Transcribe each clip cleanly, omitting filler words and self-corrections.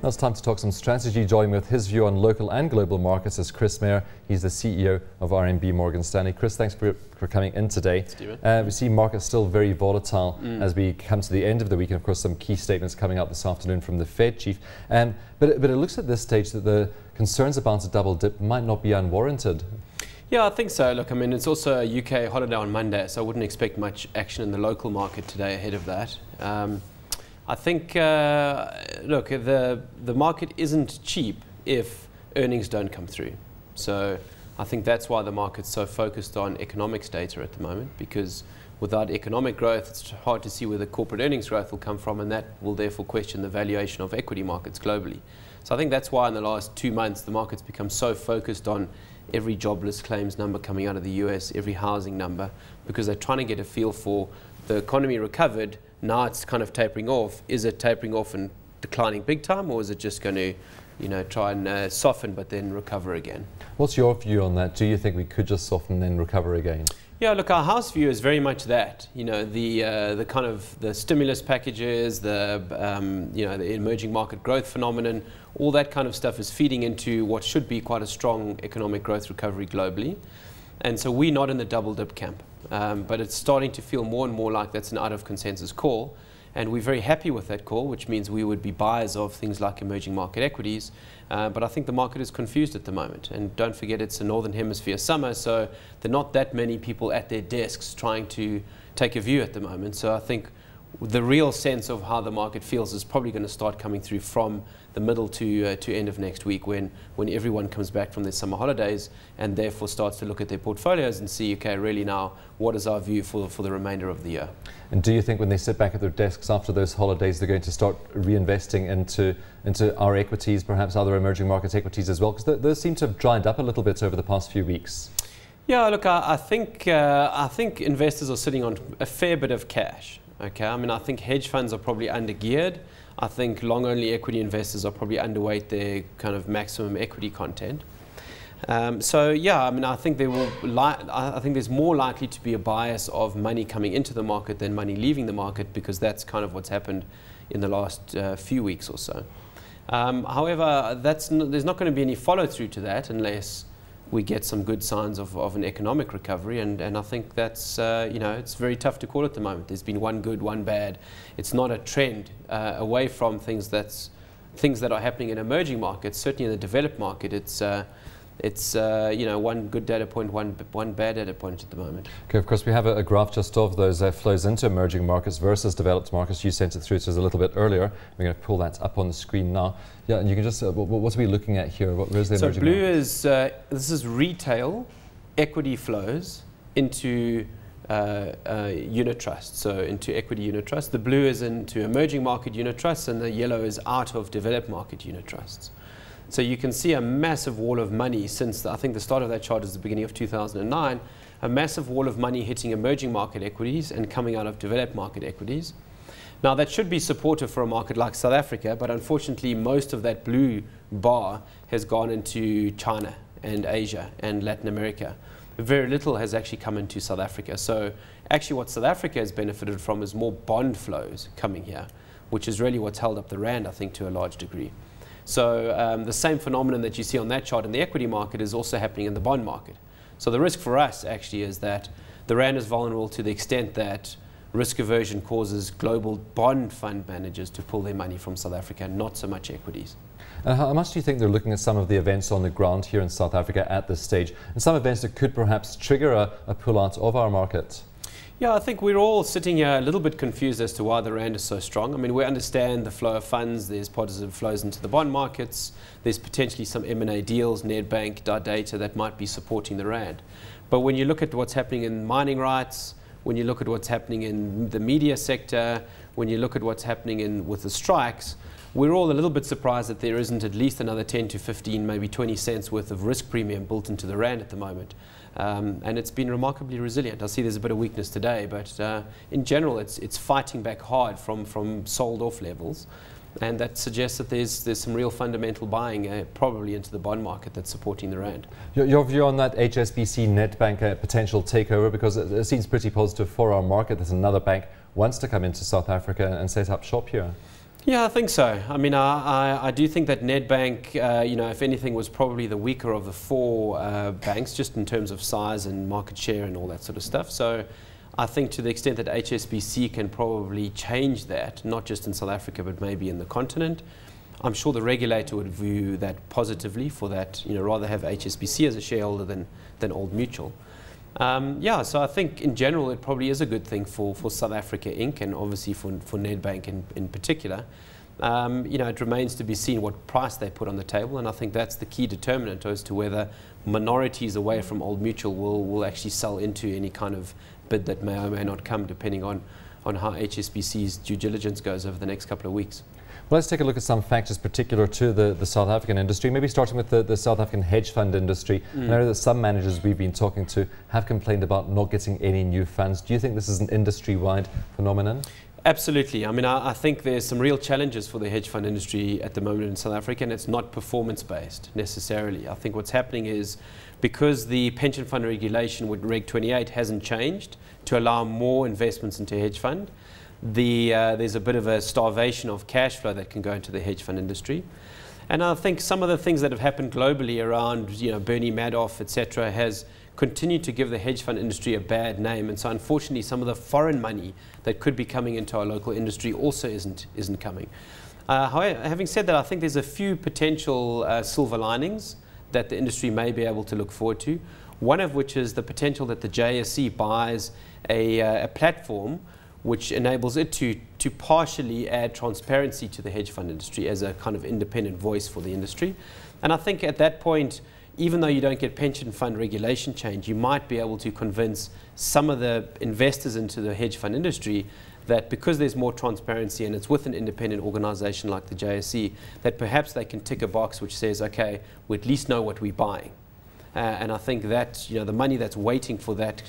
Now it's time to talk some strategy. Joining with his view on local and global markets is Chris Meyer. He's the CEO of RMB Morgan Stanley. Chris, thanks for coming in today. We see markets still very volatile as we come to the end of the week, and of course some key statements coming out this afternoon from the Fed chief. But it looks at this stage that the concerns about a double dip might not be unwarranted. Yeah, I think so. Look, I mean, it's also a UK holiday on Monday, so I wouldn't expect much action in the local market today ahead of that. I think, look, the market isn't cheap if earnings don't come through. So I think that's why the market's so focused on economics data at the moment, because without economic growth, it's hard to see where the corporate earnings growth will come from, and that will therefore question the valuation of equity markets globally. So I think that's why in the last 2 months, the market's become so focused on every jobless claims number coming out of the US, every housing number, because they're trying to get a feel for the economy recovered. Now it's kind of tapering off. Is it tapering off and declining big time, or is it just going to, try and soften but then recover again? What's your view on that? Do you think we could just soften and then recover again? Yeah, look, our house view is very much that. The kind of the stimulus packages, the emerging market growth phenomenon, all that kind of stuff is feeding into what should be quite a strong economic growth recovery globally. And so we're not in the double dip camp. But it's starting to feel more and more like that's an out of consensus call. And we're very happy with that call, which means we would be buyers of things like emerging market equities. But I think the market is confused at the moment. And don't forget, it's a Northern Hemisphere summer, so there are not that many people at their desks trying to take a view at the moment. So I think the real sense of how the market feels is probably going to start coming through from the middle to end of next week, when everyone comes back from their summer holidays and therefore starts to look at their portfolios and see, okay, really now, what is our view for the remainder of the year? And do you think when they sit back at their desks after those holidays, they're going to start reinvesting into our equities, perhaps other emerging market equities as well? Because those seem to have dried up a little bit over the past few weeks. Yeah, look, I think investors are sitting on a fair bit of cash. Okay, I mean, I think hedge funds are probably undergeared. I think long-only equity investors are probably underweight their kind of maximum equity content. So yeah, I mean, I think there's more likely to be a bias of money coming into the market than money leaving the market, because that's kind of what's happened in the last few weeks or so. However, there's not going to be any follow-through to that unless we get some good signs of an economic recovery, and I think that's, it's very tough to call at the moment. There's been one good, one bad. It's not a trend away from things that are happening in emerging markets. Certainly in the developed market, it's one good data point, one bad data point at the moment. Okay, of course, we have a graph just of those flows into emerging markets versus developed markets. You sent it through to us a little bit earlier. We're going to pull that up on the screen now. Yeah, and you can just, what are we looking at here? Where's the emerging blue markets? this is retail equity flows into unit trusts, so into equity unit trusts. The blue is into emerging market unit trusts, and the yellow is out of developed market unit trusts. So you can see a massive wall of money since, I think the start of that chart is the beginning of 2009, a massive wall of money hitting emerging market equities and coming out of developed market equities. Now that should be supportive for a market like South Africa, but unfortunately most of that blue bar has gone into China and Asia and Latin America. Very little has actually come into South Africa. So actually what South Africa has benefited from is more bond flows coming here, which is really what's held up the rand, I think, to a large degree. So the same phenomenon that you see on that chart in the equity market is also happening in the bond market. So the risk for us actually is that the rand is vulnerable to the extent that risk aversion causes global bond fund managers to pull their money from South Africa, not so much equities. And how much do you think they're looking at some of the events on the ground here in South Africa at this stage, and some events that could perhaps trigger a pull-out of our market? Yeah, I think we're all sitting here a little bit confused as to why the rand is so strong. I mean, we understand the flow of funds. There's positive flows into the bond markets. There's potentially some M&A deals, Nedbank, data that might be supporting the rand. But when you look at what's happening in mining rights, when you look at what's happening in the media sector, when you look at what's happening with the strikes, we're all a little bit surprised that there isn't at least another 10 to 15, maybe 20 cents worth of risk premium built into the rand at the moment. And it's been remarkably resilient. I see there's a bit of weakness today, but in general, it's fighting back hard from sold-off levels. And that suggests that there's some real fundamental buying probably into the bond market that's supporting the rand. Your view on that HSBC Nedbank potential takeover, because it seems pretty positive for our market that another bank wants to come into South Africa and set up shop here. Yeah, I think so. I mean, I do think that Nedbank, if anything, was probably the weaker of the four banks, just in terms of size and market share and all that sort of stuff. So I think to the extent that HSBC can probably change that, not just in South Africa, but maybe in the continent, I'm sure the regulator would view that positively for that, rather have HSBC as a shareholder than Old Mutual. So I think in general it probably is a good thing for South Africa Inc. and obviously for Nedbank in particular. It remains to be seen what price they put on the table, and I think that's the key determinant as to whether minorities away from Old Mutual will actually sell into any kind of bid that may or may not come, depending on how HSBC's due diligence goes over the next couple of weeks. Well, let's take a look at some factors particular to the South African industry, maybe starting with the South African hedge fund industry. I know that some managers we've been talking to have complained about not getting any new funds. Do you think this is an industry-wide phenomenon? Absolutely. I mean, I think there's some real challenges for the hedge fund industry at the moment in South Africa, and it's not performance-based necessarily. I think what's happening is because the pension fund regulation with Reg 28 hasn't changed to allow more investments into hedge fund, there's a bit of a starvation of cash flow that can go into the hedge fund industry. And I think some of the things that have happened globally around, Bernie Madoff, etc., has continued to give the hedge fund industry a bad name. And so unfortunately, some of the foreign money that could be coming into our local industry also isn't coming. However, having said that, I think there's a few potential silver linings that the industry may be able to look forward to. One of which is the potential that the JSE buys a platform which enables it to partially add transparency to the hedge fund industry as a kind of independent voice for the industry. And I think at that point, even though you don't get pension fund regulation change, you might be able to convince some of the investors into the hedge fund industry that because there's more transparency and it's with an independent organization like the JSE, that perhaps they can tick a box which says, okay, we at least know what we're buying. And I think that the money that's waiting for that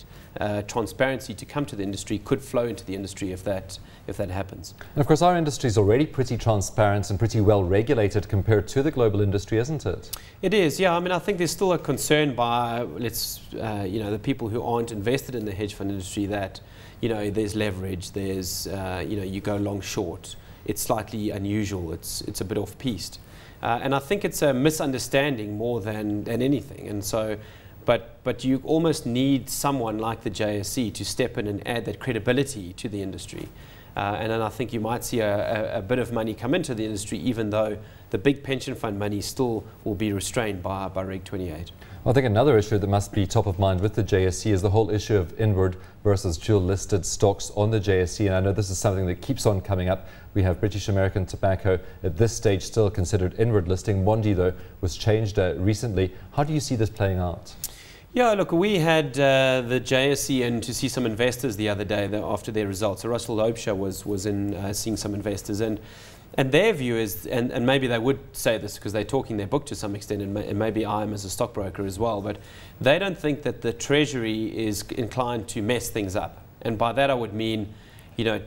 transparency to come to the industry could flow into the industry if that happens. And of course, our industry is already pretty transparent and pretty well regulated compared to the global industry, isn't it? It is, yeah. I mean, I think there's still a concern by the people who aren't invested in the hedge fund industry that there's leverage, there's you go long short. It's slightly unusual. It's a bit off-piste. And I think it's a misunderstanding more than anything. And so, but you almost need someone like the JSE to step in and add that credibility to the industry. And then I think you might see a bit of money come into the industry, even though the big pension fund money still will be restrained by Reg 28. Well, I think another issue that must be top of mind with the JSE is the whole issue of inward versus dual listed stocks on the JSE. And I know this is something that keeps on coming up. We have British American Tobacco at this stage still considered inward listing. Mondi, though, was changed recently. How do you see this playing out? Yeah, look, we had the JSE in to see some investors the other day after their results. So Russell Loebscher was in seeing some investors, and their view is, and maybe they would say this because they're talking their book to some extent, and maybe I am as a stockbroker as well, but they don't think that the Treasury is inclined to mess things up. And by that I would mean,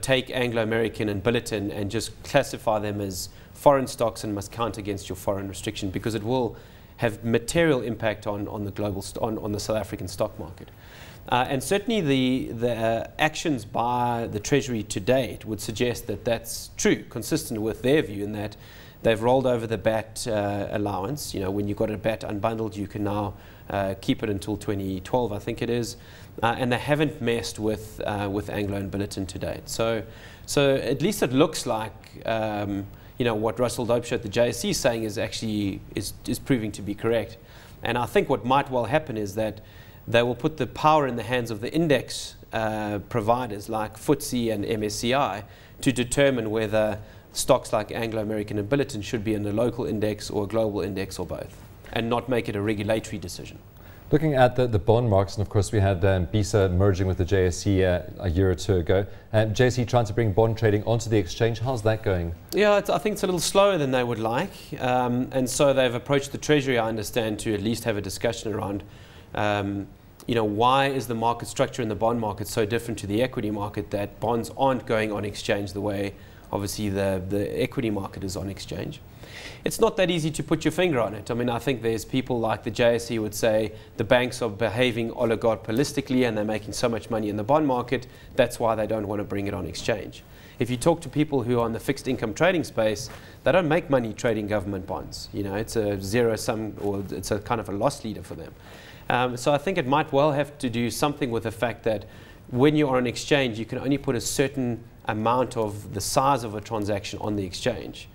take Anglo American and Billiton and just classify them as foreign stocks and must count against your foreign restriction, because it will have material impact on the global on the South African stock market. And certainly the actions by the Treasury to date would suggest that that's true, consistent with their view, in that they've rolled over the BAT allowance. When you got a BAT unbundled, you can now keep it until 2012, I think it is. And they haven't messed with Anglo and Billiton to date. So at least it looks like what Russell Loebscher at the JSE is saying is actually is proving to be correct. And I think what might well happen is that they will put the power in the hands of the index providers like FTSE and MSCI to determine whether stocks like Anglo American and Billiton should be in a local index or a global index or both, and not make it a regulatory decision. Looking at the bond markets, and of course we had BISA merging with the JSE a year or two ago. JSE trying to bring bond trading onto the exchange. How's that going? Yeah, I think it's a little slower than they would like. And so they've approached the Treasury, I understand, to at least have a discussion around, why is the market structure in the bond market so different to the equity market that bonds aren't going on exchange the way obviously the equity market is on exchange. It's not that easy to put your finger on it. I mean, I think there's people like the JSE would say the banks are behaving oligopolistically and they're making so much money in the bond market, that's why they don't want to bring it on exchange. If you talk to people who are in the fixed income trading space, they don't make money trading government bonds. You know, it's a zero sum, or it's a kind of a loss leader for them. So I think it might well have to do something with the fact that when you are on exchange, you can only put a certain amount of the size of a transaction on the exchange,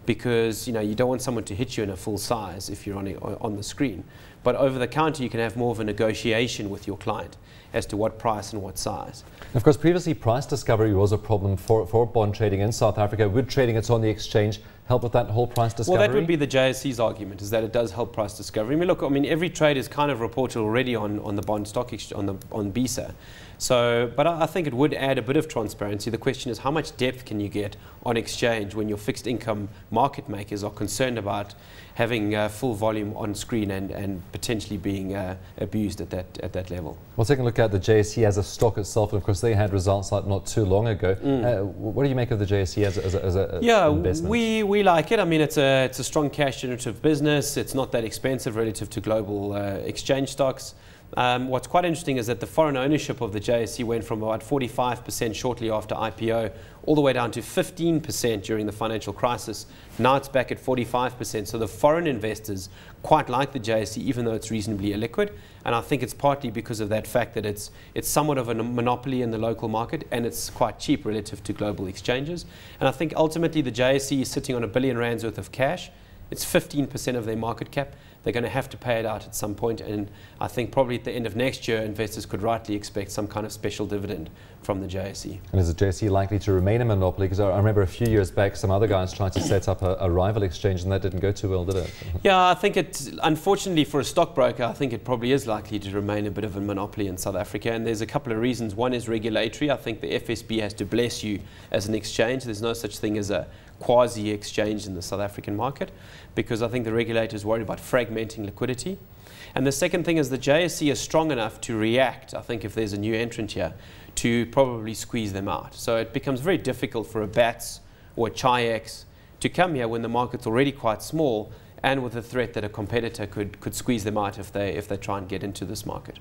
because you don't want someone to hit you in a full size if you're on the screen. But over the counter, you can have more of a negotiation with your client as to what price and what size. Of course, previously price discovery was a problem for bond trading in South Africa. Would trading it on the exchange help with that whole price discovery? Well, that would be the JSE's argument, is that it does help price discovery. I mean, look, every trade is kind of reported already on the bond stock exchange, on BISA. So, but I think it would add a bit of transparency. The question is, how much depth can you get on exchange when your fixed income market makers are concerned about having full volume on screen and potentially being abused at that level? Well, taking a look at the JSE as a stock itself, and of course they had results like not too long ago. What do you make of the JSE as a investment? We like it. I mean, it's a strong cash generative business. It's not that expensive relative to global exchange stocks. What's quite interesting is that the foreign ownership of the JSE went from about 45% shortly after IPO all the way down to 15% during the financial crisis. Now it's back at 45%. So the foreign investors quite like the JSE, even though it's reasonably illiquid. And I think it's partly because of that fact that it's somewhat of a monopoly in the local market, and it's quite cheap relative to global exchanges. And I think ultimately the JSE is sitting on R1 billion worth of cash. It's 15% of their market cap. They're going to have to pay it out at some point, and I think probably at the end of next year, investors could rightly expect some kind of special dividend from the JSE. And is the JSE likely to remain a monopoly? Because I remember a few years back, some other guys tried to set up a rival exchange, and that didn't go too well, did it? Yeah, I think unfortunately for a stockbroker, I think it probably is likely to remain a bit of a monopoly in South Africa, and there's a couple of reasons. One is regulatory. I think the FSB has to bless you as an exchange. There's no such thing as a quasi-exchange in the South African market, because I think the regulator is worried about fragmenting liquidity. And the second thing is the JSE is strong enough to react, I think if there's a new entrant here, to probably squeeze them out. So it becomes very difficult for a BATS or a Chi-X to come here when the market's already quite small, and with the threat that a competitor could squeeze them out if they try and get into this market.